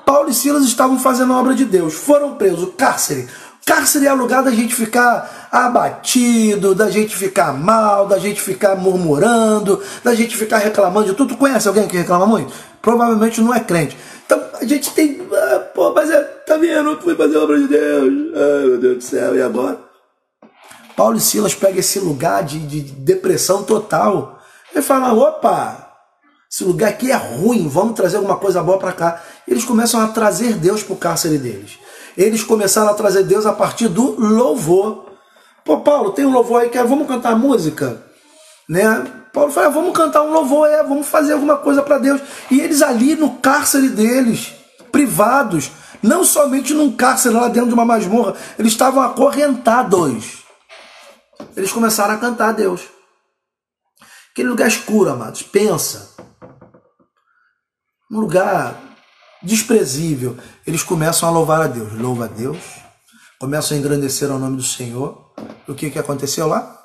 Paulo e Silas estavam fazendo a obra de Deus, foram presos, cárcere. Cárcere é o lugar da gente ficar abatido, da gente ficar mal, da gente ficar murmurando, da gente ficar reclamando de tudo. Tu conhece alguém que reclama muito? Provavelmente não é crente. Então a gente tem, mas tá vendo, eu fui fazer a obra de Deus, ai meu Deus do céu, e agora? Paulo e Silas pegam esse lugar de depressão total e falam, opa, esse lugar aqui é ruim, vamos trazer alguma coisa boa para cá. Eles começam a trazer Deus para o cárcere deles. Eles começaram a trazer Deus a partir do louvor. Pô, Paulo, tem um louvor aí, vamos cantar música? Né? Paulo fala, vamos cantar um louvor, vamos fazer alguma coisa para Deus. E eles ali no cárcere deles, privados, não somente num cárcere lá dentro de uma masmorra, eles estavam acorrentados. Eles começaram a cantar a Deus. Aquele lugar escuro, amados, pensa. Um lugar desprezível. Eles começam a louvar a Deus. Louva a Deus. Começam a engrandecer ao nome do Senhor. E o que aconteceu lá?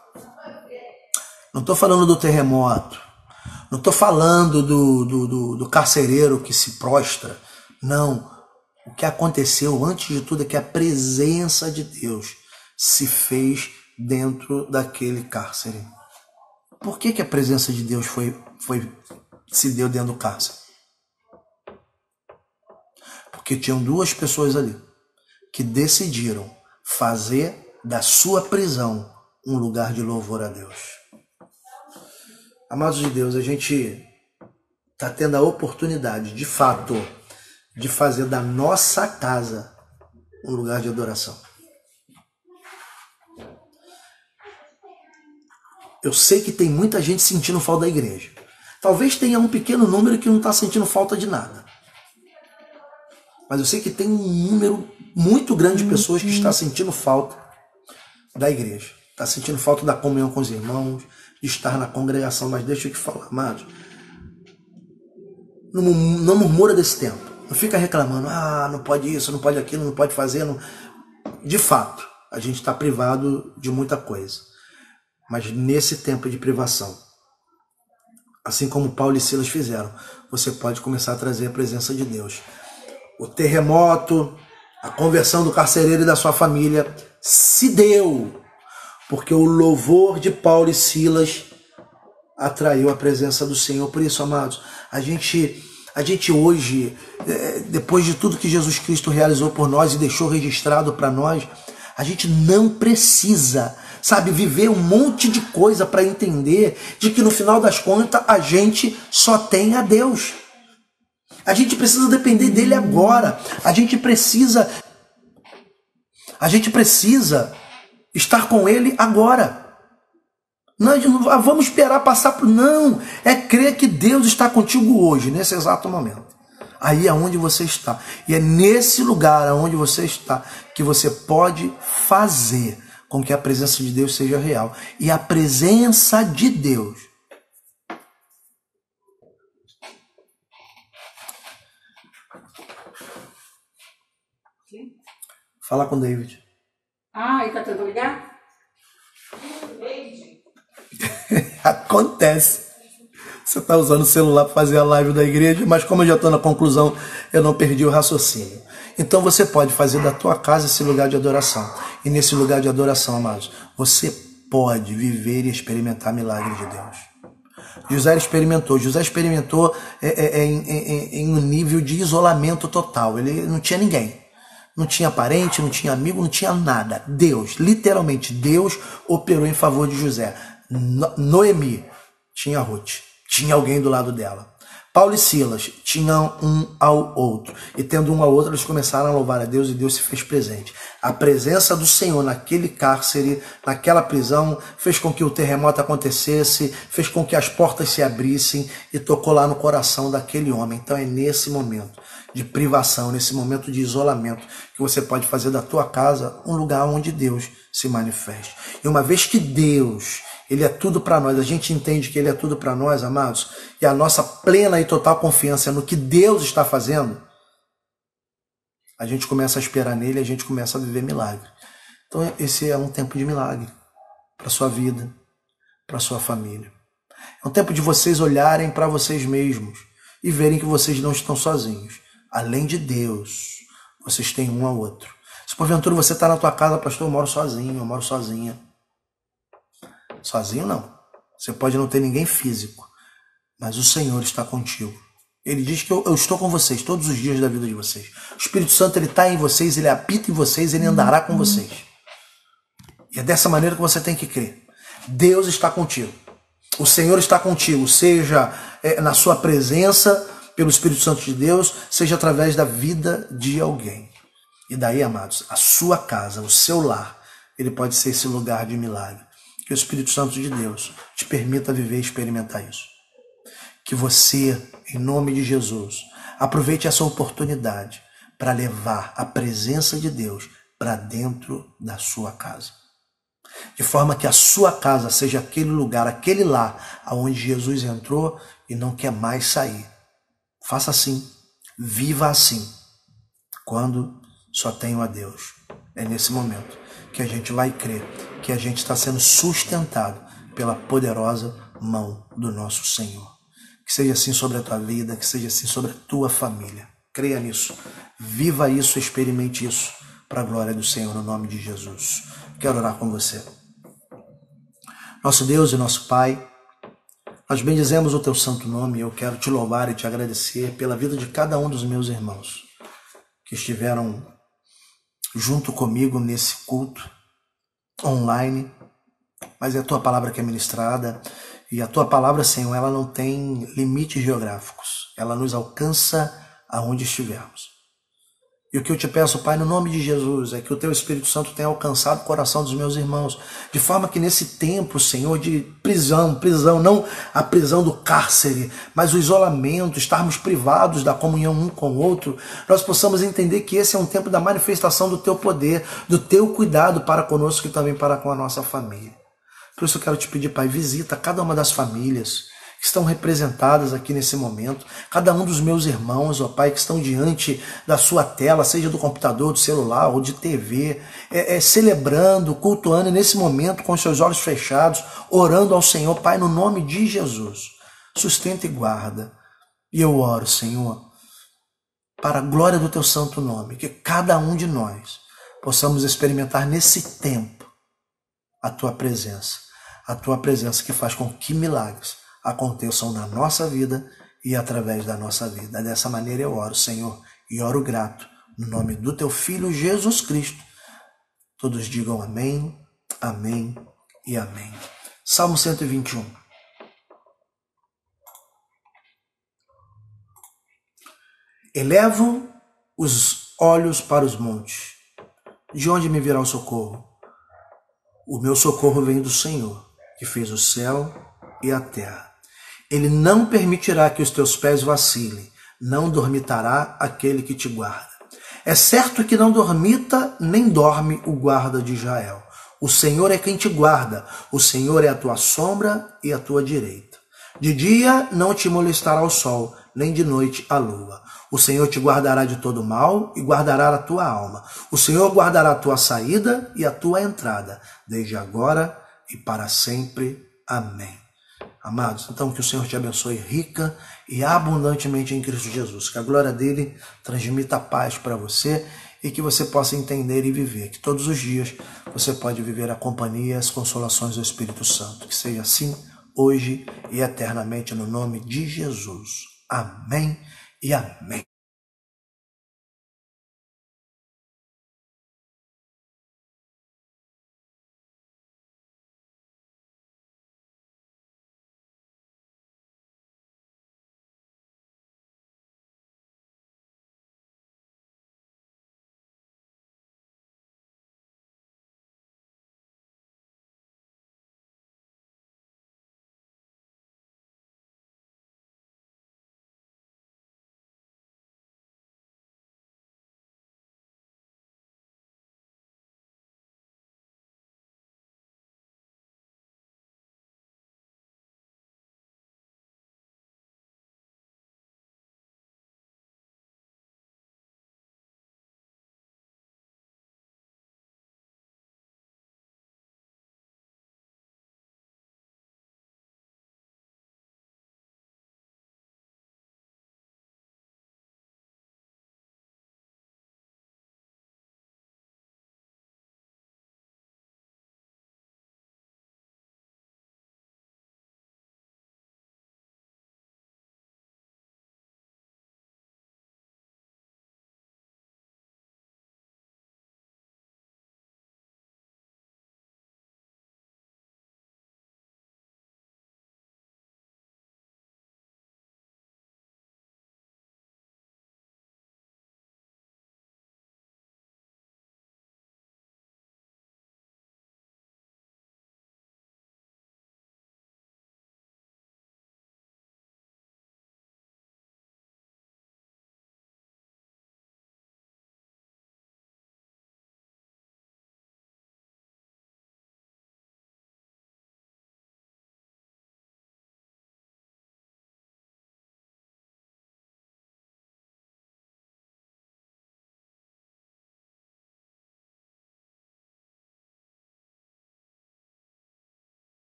Não estou falando do terremoto. Não estou falando do carcereiro que se prostra. Não. O que aconteceu, antes de tudo, é que a presença de Deus se fez dentro daquele cárcere. Por que a presença de Deus se deu dentro do cárcere? Porque tinham duas pessoas ali que decidiram fazer da sua prisão um lugar de louvor a Deus. Amados de Deus, a gente está tendo a oportunidade, de fato, de fazer da nossa casa um lugar de adoração. Eu sei que tem muita gente sentindo falta da igreja. Talvez tenha um pequeno número que não está sentindo falta de nada. Mas eu sei que tem um número muito grande de pessoas que está sentindo falta da igreja. Está sentindo falta da comunhão com os irmãos, de estar na congregação. Mas deixa eu te falar, amados. Não murmura desse tempo. Não fica reclamando. Não pode isso, não pode aquilo, não pode fazer. Não... De fato, a gente está privado de muita coisa. Mas nesse tempo de privação, assim como Paulo e Silas fizeram, você pode começar a trazer a presença de Deus. O terremoto, a conversão do carcereiro e da sua família se deu, porque o louvor de Paulo e Silas atraiu a presença do Senhor. Por isso, amados, a gente hoje, depois de tudo que Jesus Cristo realizou por nós e deixou registrado para nós, a gente não precisa, viver um monte de coisa para entender de que no final das contas a gente só tem a Deus. A gente precisa depender dele agora. A gente precisa estar com ele agora. Não vamos esperar passar por... Não, é crer que Deus está contigo hoje, nesse exato momento. Aí é onde você está. E é nesse lugar onde você está que você pode fazer com que a presença de Deus seja real. E a presença de Deus fala com David. Ele tá tentando ligar? Acontece. Você está usando o celular para fazer a live da igreja, mas como eu já estou na conclusão, eu não perdi o raciocínio. Então você pode fazer da tua casa esse lugar de adoração. E nesse lugar de adoração, amados, você pode viver e experimentar milagre de Deus. José experimentou em um nível de isolamento total. Ele não tinha ninguém. Não tinha parente, não tinha amigo, não tinha nada. Deus, literalmente, Deus operou em favor de José. Noemi tinha Ruth, tinha alguém do lado dela. Paulo e Silas tinham um ao outro. E tendo um ao outro, eles começaram a louvar a Deus e Deus se fez presente. A presença do Senhor naquele cárcere, naquela prisão, fez com que o terremoto acontecesse, fez com que as portas se abrissem e tocou lá no coração daquele homem. Então é nesse momento de privação, nesse momento de isolamento, que você pode fazer da tua casa um lugar onde Deus se manifeste. E uma vez que Deus, Ele é tudo para nós, a gente entende que Ele é tudo para nós, amados, e a nossa plena e total confiança no que Deus está fazendo, a gente começa a esperar nele, a gente começa a viver milagre. Então esse é um tempo de milagre para a sua vida, para a sua família. É um tempo de vocês olharem para vocês mesmos e verem que vocês não estão sozinhos. Além de Deus, vocês têm um ao outro. Se Se porventura você está na tua casa, pastor, eu moro sozinho, eu moro sozinha. Sozinho não. Você pode não ter ninguém físico, mas o Senhor está contigo. Ele diz que eu estou com vocês todos os dias da vida de vocês. O Espírito Santo, ele está em vocês, ele habita em vocês, ele andará com vocês. E é dessa maneira que você tem que crer. Deus está contigo. O Senhor está contigo, seja na sua presença, pelo Espírito Santo de Deus, seja através da vida de alguém. E daí, amados, a sua casa, o seu lar, ele pode ser esse lugar de milagre. Que o Espírito Santo de Deus te permita viver e experimentar isso. Que você, em nome de Jesus, aproveite essa oportunidade para levar a presença de Deus para dentro da sua casa. De forma que a sua casa seja aquele lugar, aquele lar, aonde Jesus entrou e não quer mais sair. Faça assim, viva assim, quando só tenho a Deus. É nesse momento que a gente vai crer que a gente está sendo sustentado pela poderosa mão do nosso Senhor. Que seja assim sobre a tua vida, que seja assim sobre a tua família. Creia nisso, viva isso, experimente isso, para a glória do Senhor, no nome de Jesus. Quero orar com você. Nosso Deus e nosso Pai, nós bendizemos o teu santo nome e eu quero te louvar e te agradecer pela vida de cada um dos meus irmãos que estiveram junto comigo nesse culto online, mas é a tua palavra que é ministrada e a tua palavra, Senhor, ela não tem limites geográficos, ela nos alcança aonde estivermos. E o que eu te peço, Pai, no nome de Jesus, é que o teu Espírito Santo tenha alcançado o coração dos meus irmãos, de forma que nesse tempo, Senhor, de prisão, não a prisão do cárcere, mas o isolamento, estarmos privados da comunhão um com o outro, nós possamos entender que esse é um tempo da manifestação do teu poder, do teu cuidado para conosco e também para com a nossa família. Por isso eu quero te pedir, Pai, visita cada uma das famílias que estão representadas aqui nesse momento, cada um dos meus irmãos, ó Pai, que estão diante da sua tela, seja do computador, do celular ou de TV, celebrando, cultuando nesse momento com os seus olhos fechados, orando ao Senhor, Pai, no nome de Jesus. Sustenta e guarda. E eu oro, Senhor, para a glória do teu santo nome, que cada um de nós possamos experimentar nesse tempo a tua presença que faz com que milagres aconteçam na nossa vida e através da nossa vida. Dessa maneira eu oro, Senhor, e oro grato, no nome do teu Filho Jesus Cristo. Todos digam amém, amém e amém. Salmo 121. Elevo os olhos para os montes. De onde me virá o socorro? O meu socorro vem do Senhor, que fez o céu e a terra. Ele não permitirá que os teus pés vacilem, não dormitará aquele que te guarda. É certo que não dormita nem dorme o guarda de Israel. O Senhor é quem te guarda, o Senhor é a tua sombra e a tua direita. De dia não te molestará o sol, nem de noite a lua. O Senhor te guardará de todo mal e guardará a tua alma. O Senhor guardará a tua saída e a tua entrada, desde agora e para sempre. Amém. Amados, então que o Senhor te abençoe rica e abundantemente em Cristo Jesus. Que a glória dele transmita paz para você e que você possa entender e viver. Que todos os dias você pode viver a companhia e as consolações do Espírito Santo. Que seja assim, hoje e eternamente, no nome de Jesus. Amém e amém.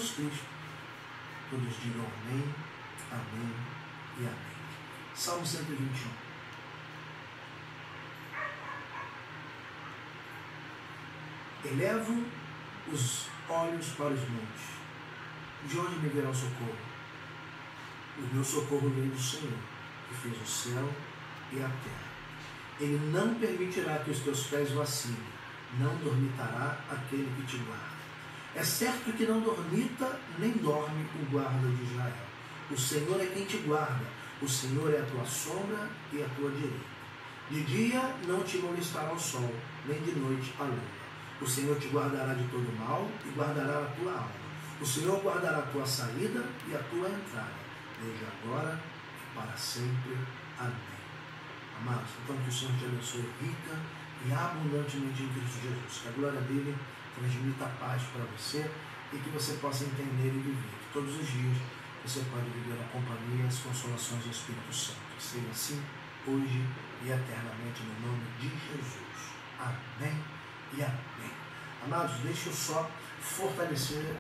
Jesus Cristo. Todos digam amém, amém e amém. Salmo 121. Elevo os olhos para os montes. De onde me virá o socorro? O meu socorro vem do Senhor, que fez o céu e a terra. Ele não permitirá que os teus pés vacilem, não dormitará aquele que te guarda. É certo que não dormita nem dorme o guarda de Israel. O Senhor é quem te guarda, o Senhor é a tua sombra e a tua direita. De dia não te molestará o sol, nem de noite a lua. O Senhor te guardará de todo mal e guardará a tua alma. O Senhor guardará a tua saída e a tua entrada, desde agora e para sempre. Amém. Amados, então que o Senhor te abençoe rica e abundantemente em Cristo Jesus. Que a glória dele transmita a paz para você e que você possa entender e viver. Que todos os dias você pode viver a companhia e as consolações do Espírito Santo. Seja assim, hoje e eternamente, no nome de Jesus. Amém e amém. Amados, deixa eu só fortalecer